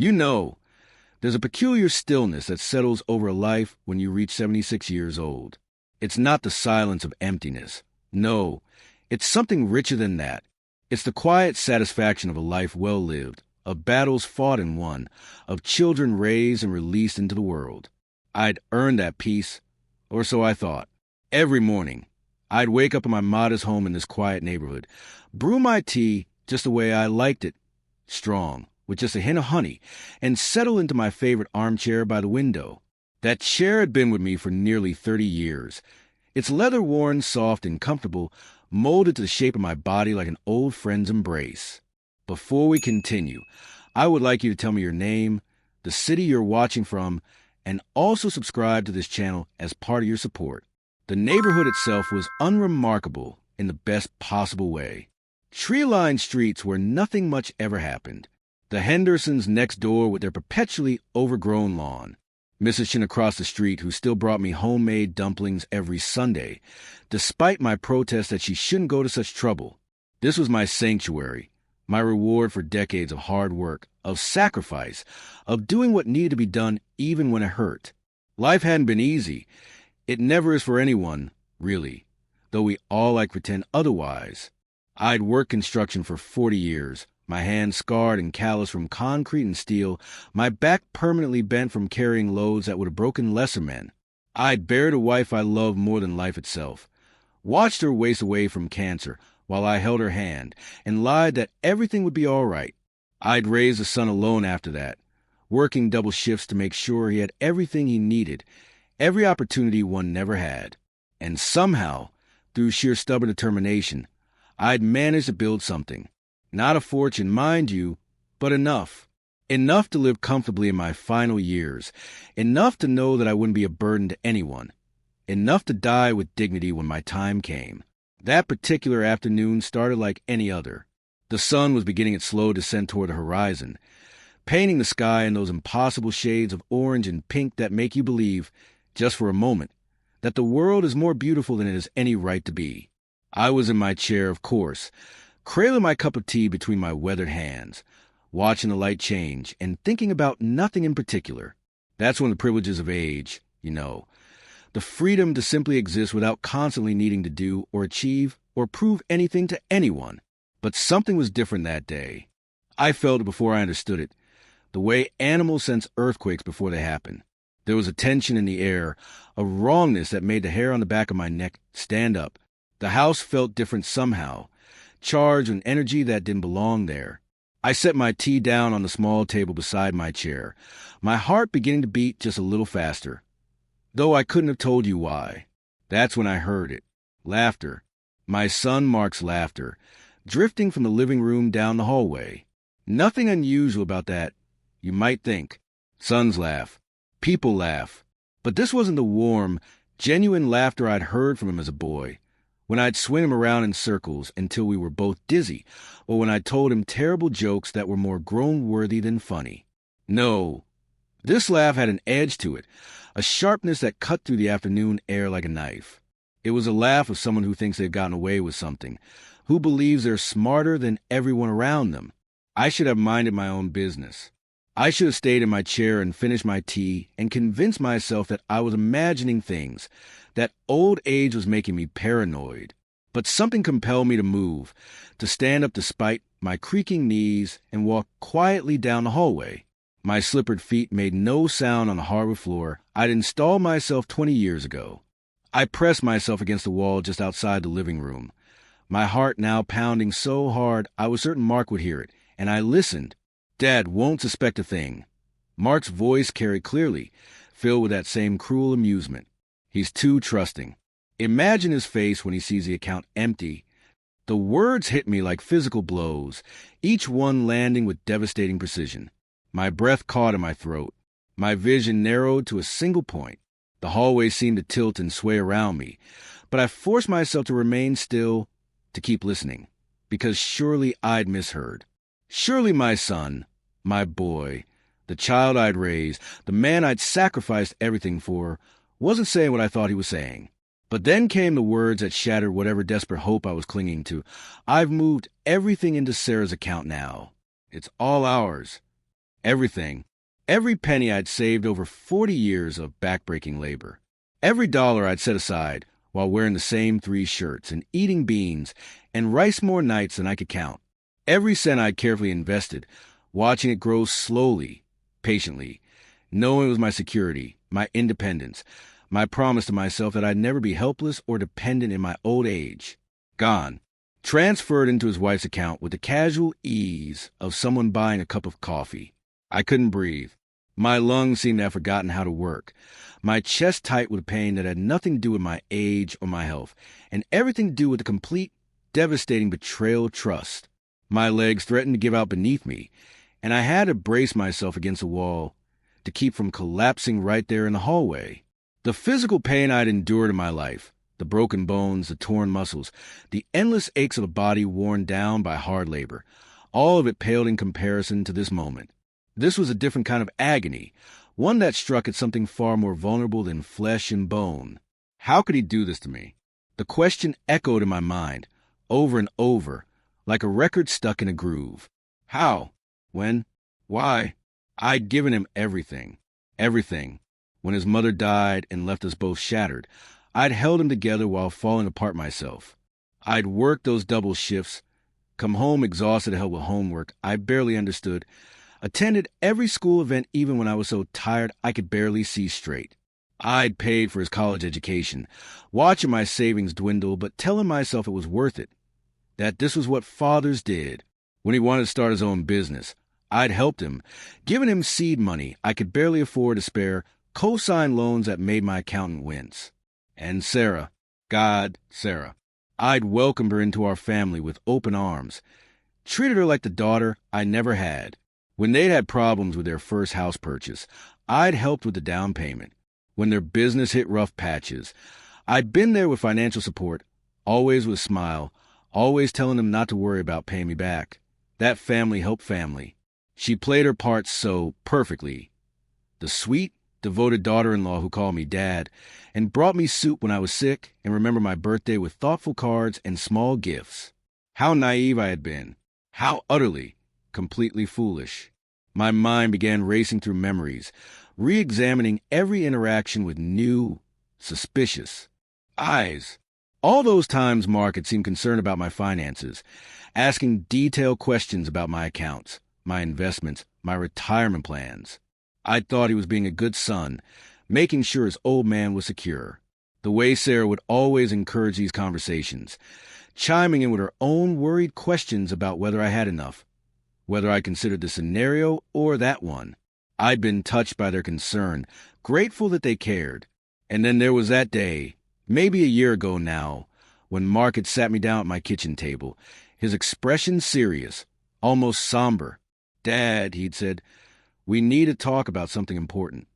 You know, there's a peculiar stillness that settles over a life when you reach 76 years old. It's not the silence of emptiness. No, it's something richer than that. It's the quiet satisfaction of a life well lived, of battles fought and won, of children raised and released into the world. I'd earned that peace, or so I thought. Every morning, I'd wake up in my modest home in this quiet neighborhood, brew my tea just the way I liked it, strong, with just a hint of honey, and settle into my favorite armchair by the window. That chair had been with me for nearly 30 years. Its leather-worn, soft, and comfortable, molded to the shape of my body like an old friend's embrace. Before we continue, I would like you to tell me your name, the city you're watching from, and also subscribe to this channel as part of your support. The neighborhood itself was unremarkable in the best possible way. Tree-lined streets where nothing much ever happened. The Hendersons next door with their perpetually overgrown lawn. Mrs. Shin across the street who still brought me homemade dumplings every Sunday, despite my protest that she shouldn't go to such trouble. This was my sanctuary, my reward for decades of hard work, of sacrifice, of doing what needed to be done even when it hurt. Life hadn't been easy. It never is for anyone, really, though we all like to pretend otherwise. I'd worked construction for 40 years, my hands scarred and calloused from concrete and steel, my back permanently bent from carrying loads that would have broken lesser men. I'd buried a wife I loved more than life itself, watched her waste away from cancer while I held her hand, and lied that everything would be all right. I'd raised a son alone after that, working double shifts to make sure he had everything he needed, every opportunity one never had. And somehow, through sheer stubborn determination, I'd managed to build something. Not a fortune, mind you, but enough. Enough to live comfortably in my final years. Enough to know that I wouldn't be a burden to anyone. Enough to die with dignity when my time came. That particular afternoon started like any other. The sun was beginning its slow descent toward the horizon, painting the sky in those impossible shades of orange and pink that make you believe, just for a moment, that the world is more beautiful than it has any right to be. I was in my chair, of course, cradling my cup of tea between my weathered hands, watching the light change and thinking about nothing in particular. That's one of the privileges of age, you know. The freedom to simply exist without constantly needing to do or achieve or prove anything to anyone. But something was different that day. I felt it before I understood it, the way animals sense earthquakes before they happen. There was a tension in the air, a wrongness that made the hair on the back of my neck stand up. The house felt different somehow, charged with energy that didn't belong there. I set my tea down on the small table beside my chair, my heart beginning to beat just a little faster. Though I couldn't have told you why. That's when I heard it. Laughter. My son Mark's laughter, drifting from the living room down the hallway. Nothing unusual about that, you might think. Sons laugh. People laugh. But this wasn't the warm, genuine laughter I'd heard from him as a boy, when I'd swing him around in circles until we were both dizzy, or when I told him terrible jokes that were more groan-worthy than funny. No, this laugh had an edge to it, a sharpness that cut through the afternoon air like a knife. It was a laugh of someone who thinks they've gotten away with something, who believes they're smarter than everyone around them. I should have minded my own business. I should have stayed in my chair and finished my tea and convinced myself that I was imagining things, that old age was making me paranoid. But something compelled me to move, to stand up despite my creaking knees and walk quietly down the hallway. My slippered feet made no sound on the hardwood floor I'd installed myself 20 years ago. I pressed myself against the wall just outside the living room, my heart now pounding so hard I was certain Mark would hear it, and I listened. Dad won't suspect a thing. Mark's voice carried clearly, filled with that same cruel amusement. He's too trusting. Imagine his face when he sees the account empty. The words hit me like physical blows, each one landing with devastating precision. My breath caught in my throat. My vision narrowed to a single point. The hallway seemed to tilt and sway around me, but I forced myself to remain still, to keep listening, because surely I'd misheard. Surely my son, my boy, the child I'd raised, the man I'd sacrificed everything for, wasn't saying what I thought he was saying. But then came the words that shattered whatever desperate hope I was clinging to. I've moved everything into Sarah's account now. It's all ours. Everything. Every penny I'd saved over 40 years of backbreaking labor. Every dollar I'd set aside while wearing the same 3 shirts and eating beans and rice more nights than I could count. Every cent I'd carefully invested, watching it grow slowly, patiently, knowing it was my security, my independence, my promise to myself that I'd never be helpless or dependent in my old age. Gone. Transferred into his wife's account with the casual ease of someone buying a cup of coffee. I couldn't breathe. My lungs seemed to have forgotten how to work. My chest tight with a pain that had nothing to do with my age or my health, and everything to do with the complete, devastating betrayal of trust. My legs threatened to give out beneath me, and I had to brace myself against the wall to keep from collapsing right there in the hallway. The physical pain I'd endured in my life, the broken bones, the torn muscles, the endless aches of a body worn down by hard labor, all of it paled in comparison to this moment. This was a different kind of agony, one that struck at something far more vulnerable than flesh and bone. How could he do this to me? The question echoed in my mind, over and over, like a record stuck in a groove. How? When? Why? I'd given him everything. Everything. When his mother died and left us both shattered, I'd held him together while falling apart myself. I'd worked those double shifts, come home exhausted to help with homework I barely understood, attended every school event even when I was so tired I could barely see straight. I'd paid for his college education, watching my savings dwindle but telling myself it was worth it, that this was what fathers did. When he wanted to start his own business, I'd helped him, given him seed money I could barely afford to spare, co-signed loans that made my accountant wince. And Sarah, Sarah, I'd welcomed her into our family with open arms, treated her like the daughter I never had. When they'd had problems with their first house purchase, I'd helped with the down payment. When their business hit rough patches, I'd been there with financial support, always with a smile, always telling them not to worry about paying me back. That family helped family. She played her part so perfectly. The sweet, devoted daughter-in-law who called me Dad and brought me soup when I was sick and remembered my birthday with thoughtful cards and small gifts. How naive I had been. How utterly, completely foolish. My mind began racing through memories, re-examining every interaction with new, suspicious eyes. All those times Mark had seemed concerned about my finances, asking detailed questions about my accounts, my investments, my retirement plans. I thought he was being a good son, making sure his old man was secure. The way Sarah would always encourage these conversations, chiming in with her own worried questions about whether I had enough, whether I considered this scenario or that one. I'd been touched by their concern, grateful that they cared. And then there was that day, maybe a year ago now, when Mark had sat me down at my kitchen table, his expression serious, almost somber. "Dad," he'd said, "we need to talk about something important."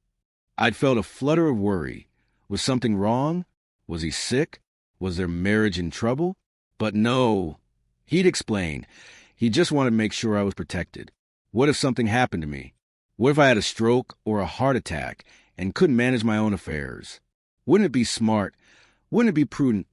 I'd felt a flutter of worry. Was something wrong? Was he sick? Was their marriage in trouble? But no. He'd explained. He just wanted to make sure I was protected. What if something happened to me? What if I had a stroke or a heart attack and couldn't manage my own affairs? Wouldn't it be smart, wouldn't it be prudent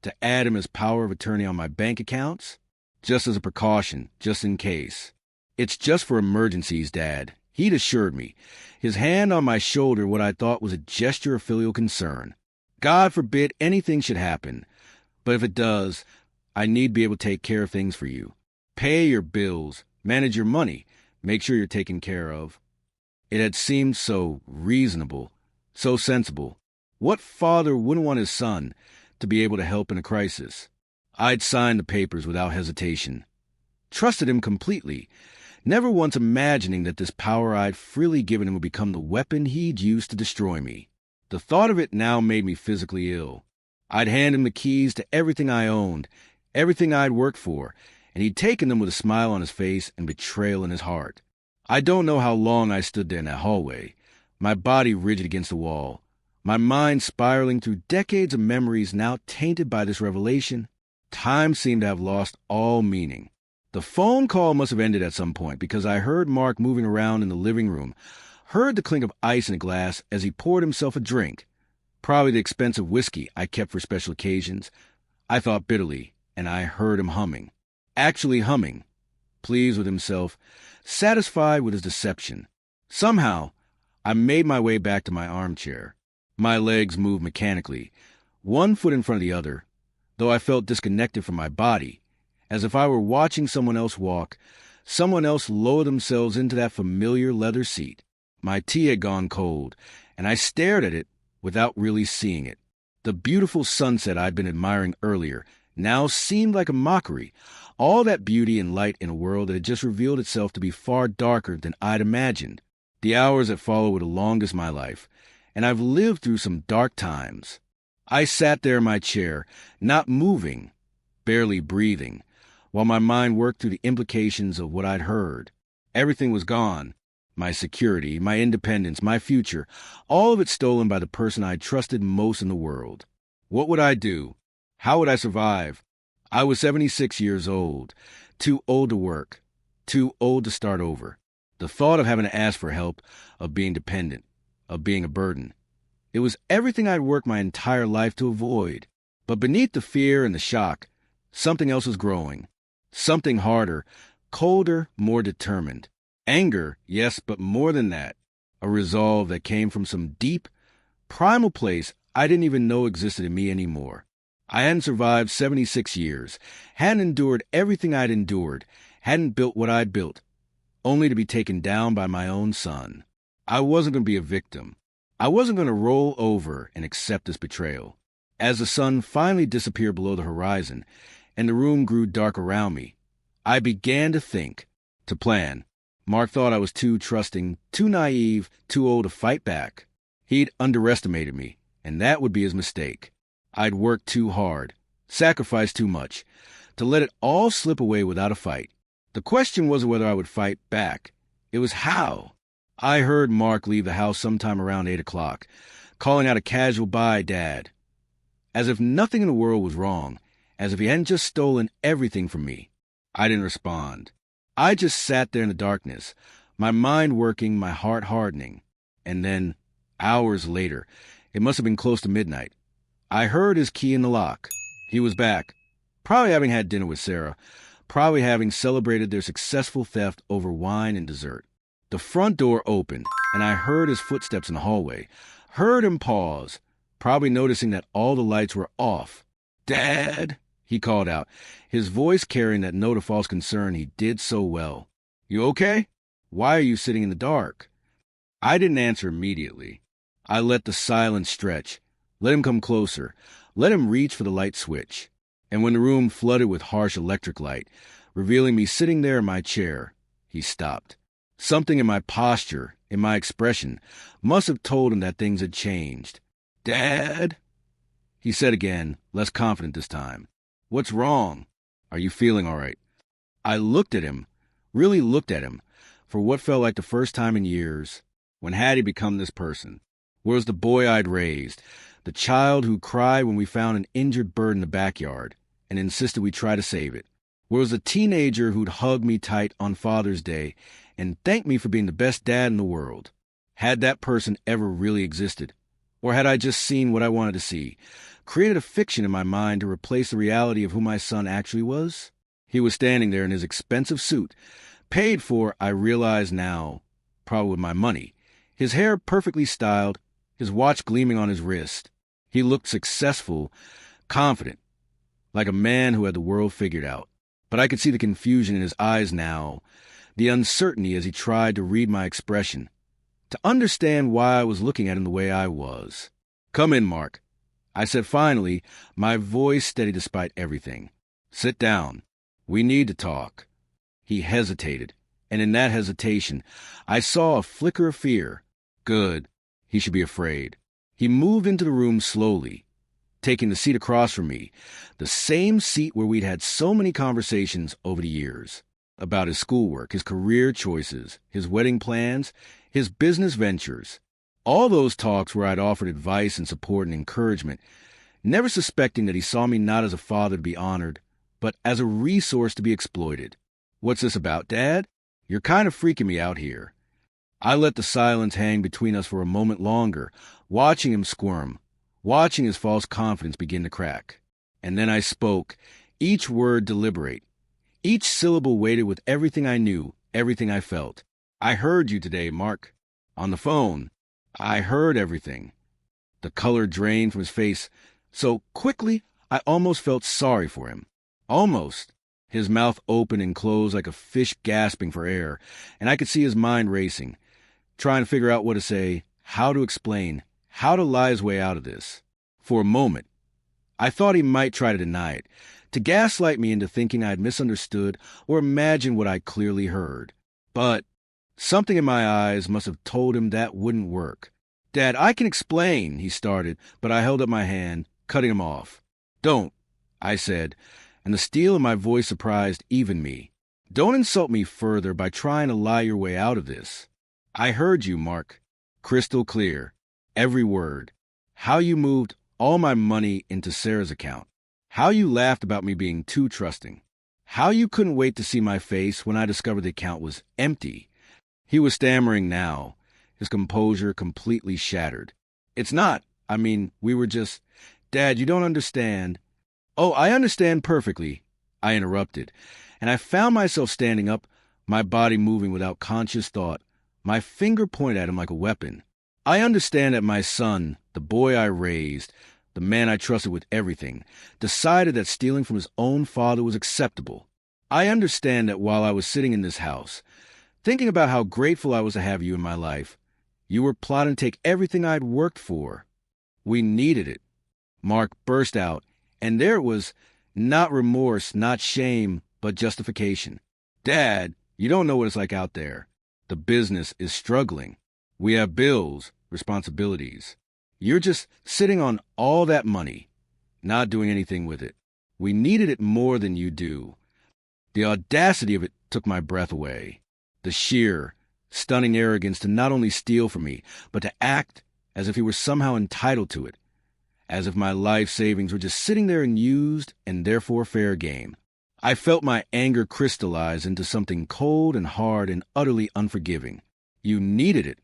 to add him as power of attorney on my bank accounts? Just as a precaution, just in case. "It's just for emergencies, Dad," he'd assured me, his hand on my shoulder what I thought was a gesture of filial concern. "God forbid anything should happen, but if it does, I need to be able to take care of things for you. Pay your bills, manage your money, make sure you're taken care of." It had seemed so reasonable, so sensible. What father wouldn't want his son to be able to help in a crisis? I'd signed the papers without hesitation. Trusted him completely, never once imagining that this power I'd freely given him would become the weapon he'd use to destroy me. The thought of it now made me physically ill. I'd hand him the keys to everything I owned, everything I'd worked for, and he'd taken them with a smile on his face and betrayal in his heart. I don't know how long I stood there in that hallway, my body rigid against the wall, my mind spiraling through decades of memories now tainted by this revelation. Time seemed to have lost all meaning. The phone call must have ended at some point because I heard Mark moving around in the living room, heard the clink of ice in a glass as he poured himself a drink, probably the expensive whiskey I kept for special occasions. I thought bitterly, and I heard him humming. Actually humming. pleased with himself, satisfied with his deception. Somehow, I made my way back to my armchair. My legs moved mechanically, one foot in front of the other, though I felt disconnected from my body, as if I were watching someone else walk, someone else lower themselves into that familiar leather seat. My tea had gone cold, and I stared at it without really seeing it. The beautiful sunset I'd been admiring earlier now seemed like a mockery, all that beauty and light in a world that had just revealed itself to be far darker than I'd imagined. The hours that followed were the longest of my life, and I've lived through some dark times. I sat there in my chair, not moving, barely breathing, while my mind worked through the implications of what I'd heard. Everything was gone. My security, my independence, my future, all of it stolen by the person I trusted most in the world. What would I do? How would I survive? I was 76 years old, too old to work, too old to start over. The thought of having to ask for help, of being dependent, of being a burden. It was everything I'd worked my entire life to avoid. But beneath the fear and the shock, something else was growing. Something harder, colder, more determined. Anger, yes, but more than that. A resolve that came from some deep, primal place I didn't even know existed in me anymore. I hadn't survived 76 years, hadn't endured everything I'd endured, hadn't built what I'd built, only to be taken down by my own son. I wasn't going to be a victim. I wasn't going to roll over and accept this betrayal. As the sun finally disappeared below the horizon, and the room grew dark around me, I began to think, to plan. Mark thought I was too trusting, too naive, too old to fight back. He'd underestimated me, and that would be his mistake. I'd worked too hard, sacrificed too much, to let it all slip away without a fight. The question wasn't whether I would fight back. It was how. I heard Mark leave the house sometime around 8 o'clock, calling out a casual "Bye, Dad," as if nothing in the world was wrong, as if he hadn't just stolen everything from me. I didn't respond. I just sat there in the darkness, my mind working, my heart hardening. And then, hours later, it must have been close to midnight, I heard his key in the lock. He was back, probably having had dinner with Sarah, probably having celebrated their successful theft over wine and dessert. The front door opened, and I heard his footsteps in the hallway, heard him pause, probably noticing that all the lights were off. "Dad," he called out, his voice carrying that note of false concern he did so well. "You okay? Why are you sitting in the dark?" I didn't answer immediately. I let the silence stretch, let him come closer, let him reach for the light switch. And when the room flooded with harsh electric light, revealing me sitting there in my chair, he stopped. Something in my posture, in my expression, must have told him that things had changed. "Dad," he said again, less confident this time. "What's wrong? Are you feeling all right?" I looked at him, really looked at him, for what felt like the first time in years. When had he become this person? Where was the boy I'd raised, the child who cried when we found an injured bird in the backyard and insisted we try to save it? Where was the teenager who'd hug me tight on Father's Day and thank me for being the best dad in the world? Had that person ever really existed? Or had I just seen what I wanted to see, created a fiction in my mind to replace the reality of who my son actually was? He was standing there in his expensive suit, paid for, I realize now, probably with my money, his hair perfectly styled, his watch gleaming on his wrist. He looked successful, confident, like a man who had the world figured out. But I could see the confusion in his eyes now, the uncertainty as he tried to read my expression, to understand why I was looking at him the way I was. "Come in, Mark," I said finally, my voice steady despite everything. "Sit down. We need to talk." He hesitated, and in that hesitation, I saw a flicker of fear. Good. He should be afraid. He moved into the room slowly, taking the seat across from me, the same seat where we'd had so many conversations over the years, about his schoolwork, his career choices, his wedding plans, his business ventures. All those talks where I'd offered advice and support and encouragement, never suspecting that he saw me not as a father to be honored, but as a resource to be exploited. "What's this about, Dad? You're kind of freaking me out here." I let the silence hang between us for a moment longer, watching him squirm, watching his false confidence begin to crack. And then I spoke, each word deliberate, Each syllable weighted with everything I knew, everything I felt. I heard you today, Mark. On the phone. I heard everything. The color drained from his face so quickly I almost felt sorry for him. Almost. His mouth opened and closed like a fish gasping for air, and I could see his mind racing, trying to figure out what to say, how to explain, how to lie his way out of this. For a moment, I thought he might try to deny it, to gaslight me into thinking I'd misunderstood or imagined what I clearly heard. But something in my eyes must have told him that wouldn't work. Dad, I can explain, he started, but I held up my hand, cutting him off. Don't, I said, and the steel in my voice surprised even me. Don't insult me further by trying to lie your way out of this. I heard you, Mark. Crystal clear. Every word. How you moved all my money into Sarah's account. How you laughed about me being too trusting. How you couldn't wait to see my face when I discovered the account was empty. He was stammering now, his composure completely shattered. It's not. I mean, we were just... Dad, you don't understand. Oh, I understand perfectly, I interrupted, and I found myself standing up, my body moving without conscious thought, my finger pointed at him like a weapon. I understand that my son, the boy I raised, the man I trusted with everything, decided that stealing from his own father was acceptable. I understand that while I was sitting in this house, thinking about how grateful I was to have you in my life, you were plotting to take everything I'd worked for. We needed it. Mark burst out, and there it was, not remorse, not shame, but justification. Dad, you don't know what it's like out there. The business is struggling. We have bills, responsibilities. You're just sitting on all that money, not doing anything with it. We needed it more than you do. The audacity of it took my breath away. The sheer, stunning arrogance to not only steal from me, but to act as if he were somehow entitled to it, as if my life savings were just sitting there unused and therefore fair game. I felt my anger crystallize into something cold and hard and utterly unforgiving. You needed it,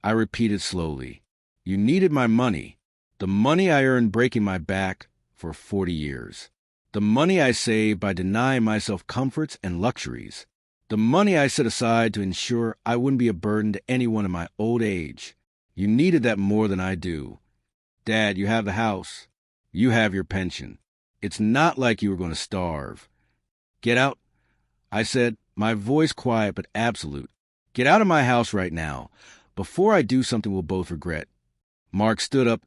I repeated slowly. You needed my money, the money I earned breaking my back for 40 years, the money I saved by denying myself comforts and luxuries, the money I set aside to ensure I wouldn't be a burden to anyone in my old age. You needed that more than I do. Dad, you have the house. You have your pension. It's not like you were going to starve. Get out, I said, my voice quiet but absolute. Get out of my house right now, before I do something we'll both regret. Mark stood up,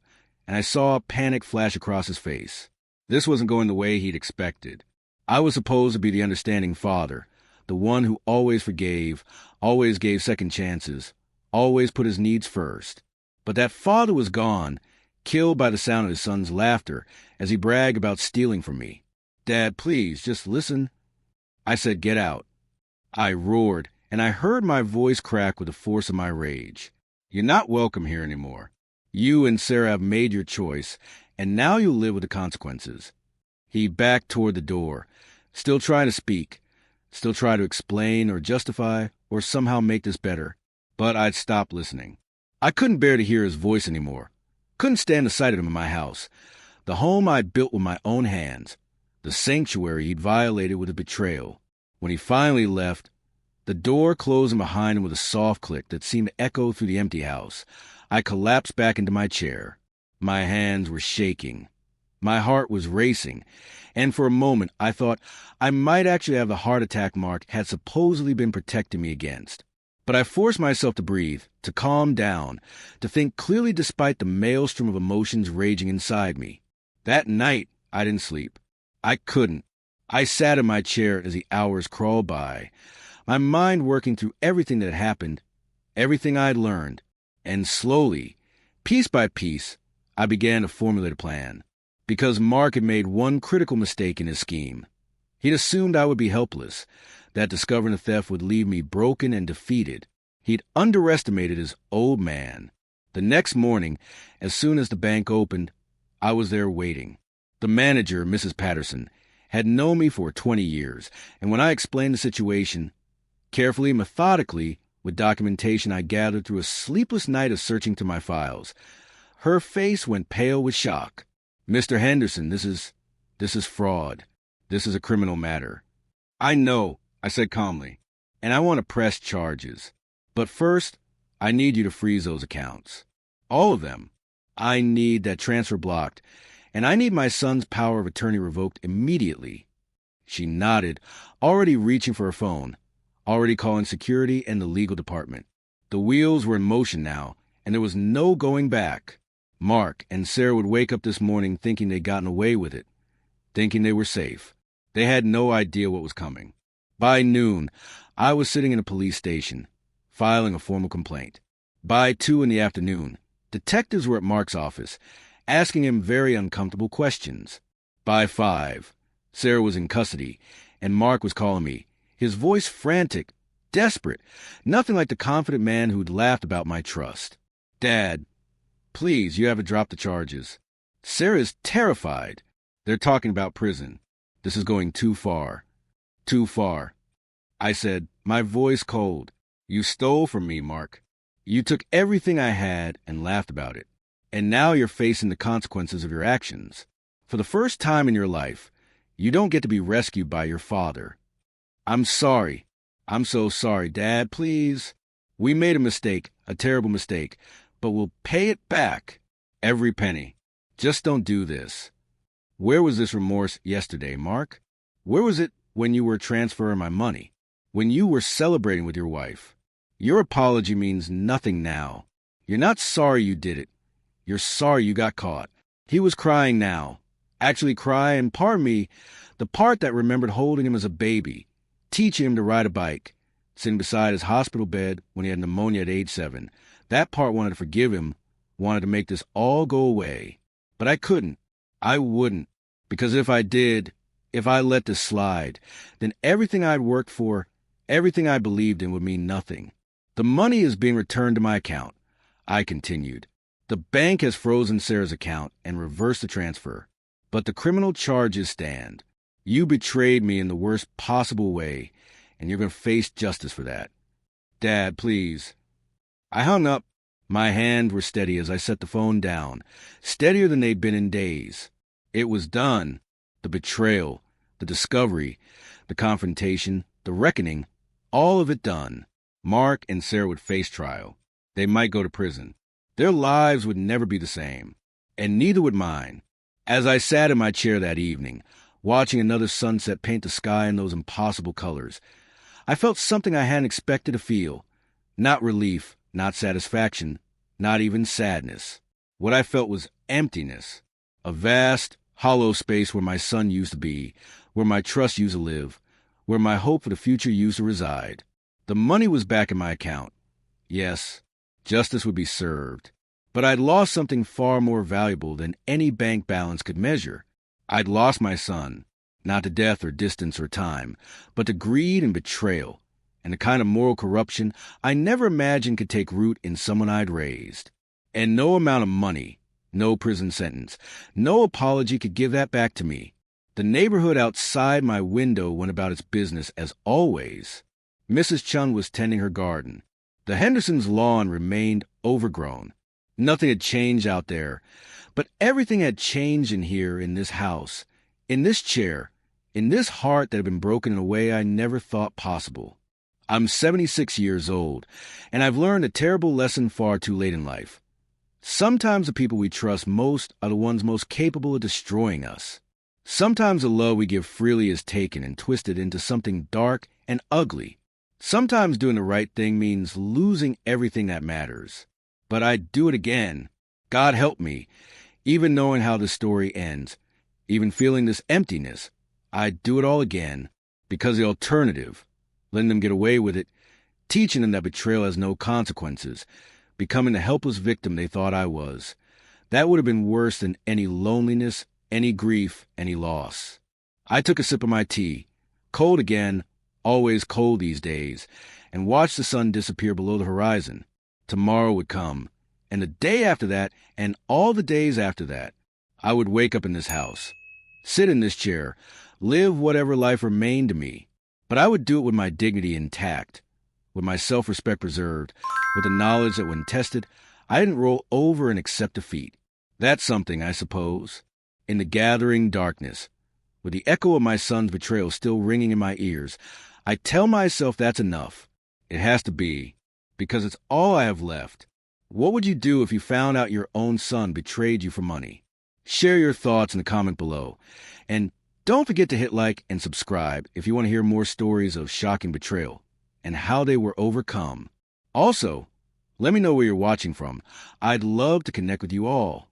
and I saw panic flash across his face. This wasn't going the way he'd expected. I was supposed to be the understanding father, the one who always forgave, always gave second chances, always put his needs first. But that father was gone, killed by the sound of his son's laughter as he bragged about stealing from me. Dad, please, just listen. I said, get out. I roared, and I heard my voice crack with the force of my rage. You're not welcome here anymore. You and Sarah have made your choice, and now you'll live with the consequences. He backed toward the door, still trying to speak, still try to explain or justify or somehow make this better. But I'd stopped listening. I couldn't bear to hear his voice anymore. Couldn't stand the sight of him in my house, the home I'd built with my own hands, the sanctuary he'd violated with a betrayal. When he finally left, the door closing behind him with a soft click that seemed to echo through the empty house, I collapsed back into my chair. My hands were shaking. My heart was racing, and for a moment I thought I might actually have the heart attack Mark had supposedly been protecting me against. But I forced myself to breathe, to calm down, to think clearly despite the maelstrom of emotions raging inside me. That night, I didn't sleep. I couldn't. I sat in my chair as the hours crawled by, my mind working through everything that had happened, everything I'd learned, and slowly, piece by piece, I began to formulate a plan. Because Mark had made one critical mistake in his scheme. He'd assumed I would be helpless, that discovering the theft would leave me broken and defeated. He'd underestimated his old man. The next morning, as soon as the bank opened, I was there waiting. The manager, Mrs. Patterson, had known me for 20 years, and when I explained the situation, carefully, methodically, with documentation I gathered through a sleepless night of searching through my files, her face went pale with shock. Mr. Henderson, this is fraud. This is a criminal matter. I know, I said calmly, and I want to press charges. But first, I need you to freeze those accounts. All of them. I need that transfer blocked, and I need my son's power of attorney revoked immediately. She nodded, already reaching for her phone, already calling security and the legal department. The wheels were in motion now, and there was no going back. Mark and Sarah would wake up this morning thinking they'd gotten away with it, thinking they were safe. They had no idea what was coming. By noon, I was sitting in a police station, filing a formal complaint. By 2 in the afternoon, detectives were at Mark's office, asking him very uncomfortable questions. By 5, Sarah was in custody, and Mark was calling me, his voice frantic, desperate, nothing like the confident man who'd laughed about my trust. Dad, please, you haven't dropped the charges. Sarah's terrified. They're talking about prison. This is going too far. Too far. I said, my voice cold. You stole from me, Mark. You took everything I had and laughed about it. And now you're facing the consequences of your actions. For the first time in your life, you don't get to be rescued by your father. I'm sorry. I'm so sorry, Dad, please. We made a mistake, a terrible mistake, but we'll pay it back. Every penny. Just don't do this. Where was this remorse yesterday, Mark? Where was it when you were transferring my money? When you were celebrating with your wife? Your apology means nothing now. You're not sorry you did it. You're sorry you got caught. He was crying now. Actually crying, pardon me, the part that remembered holding him as a baby, teaching him to ride a bike, sitting beside his hospital bed when he had pneumonia at age 7. That part wanted to forgive him, wanted to make this all go away. But I couldn't. I wouldn't. Because if I did, if I let this slide, then everything I'd worked for, everything I believed in would mean nothing. The money is being returned to my account, I continued. The bank has frozen Sarah's account and reversed the transfer. But the criminal charges stand. You betrayed me in the worst possible way, and you're going to face justice for that. Dad, please. I hung up. My hands were steady as I set the phone down, steadier than they'd been in days. It was done. The betrayal, the discovery, the confrontation, the reckoning, all of it done. Mark and Sarah would face trial. They might go to prison. Their lives would never be the same, and neither would mine. As I sat in my chair that evening, watching another sunset paint the sky in those impossible colors, I felt something I hadn't expected to feel. Not relief, not satisfaction, not even sadness. What I felt was emptiness. A vast, hollow space where my son used to be, where my trust used to live, where my hope for the future used to reside. The money was back in my account. Yes, justice would be served. But I'd lost something far more valuable than any bank balance could measure. I'd lost my son, not to death or distance or time, but to greed and betrayal, and the kind of moral corruption I never imagined could take root in someone I'd raised. And no amount of money, no prison sentence, no apology could give that back to me. The neighborhood outside my window went about its business as always. Mrs. Chun was tending her garden. The Hendersons' lawn remained overgrown. Nothing had changed out there, but everything had changed in here, in this house, in this chair, in this heart that had been broken in a way I never thought possible. I'm 76 years old, and I've learned a terrible lesson far too late in life. Sometimes the people we trust most are the ones most capable of destroying us. Sometimes the love we give freely is taken and twisted into something dark and ugly. Sometimes doing the right thing means losing everything that matters. But I'd do it again. God help me. Even knowing how the story ends, even feeling this emptiness, I'd do it all again. Because the alternative, letting them get away with it, teaching them that betrayal has no consequences, becoming the helpless victim they thought I was, that would have been worse than any loneliness, any grief, any loss. I took a sip of my tea, cold again, always cold these days, and watched the sun disappear below the horizon. Tomorrow would come, and the day after that, and all the days after that, I would wake up in this house, sit in this chair, live whatever life remained to me, but I would do it with my dignity intact, with my self-respect preserved, with the knowledge that when tested, I didn't roll over and accept defeat. That's something, I suppose. In the gathering darkness, With the echo of my son's betrayal still ringing in my ears, I tell myself that's enough. It has to be, because it's all I have left. What would you do if you found out your own son betrayed you for money? Share your thoughts in the comment below. And don't forget to hit like and subscribe if you want to hear more stories of shocking betrayal and how they were overcome. Also, let me know where you're watching from. I'd love to connect with you all.